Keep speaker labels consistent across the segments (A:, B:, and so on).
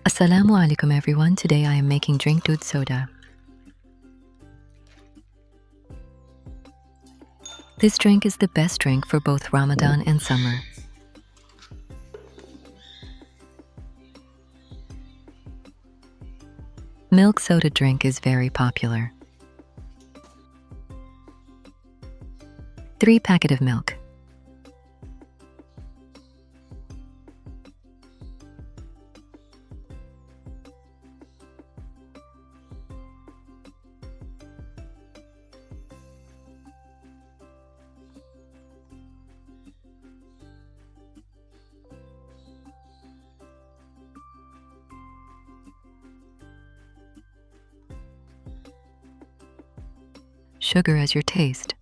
A: Asalam-o-Alaikum everyone. Today I am making drink Doodh Soda. This drink is the best drink for both Ramadan and summer. Milk soda drink is very popular. 3 packet of milk. Sugar as your taste.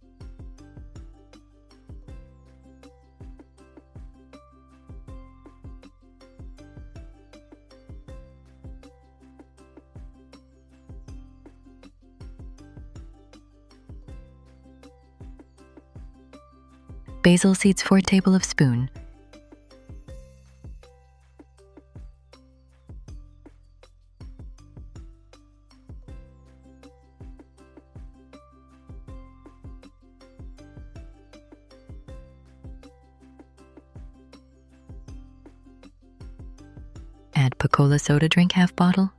A: Basil seeds 4 tablespoons. Add Pakola soda drink half bottle.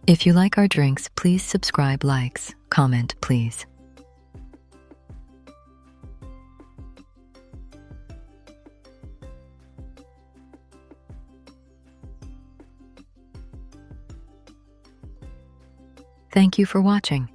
A: If you like our drinks, please subscribe, likes, comment, please. Thank you for watching.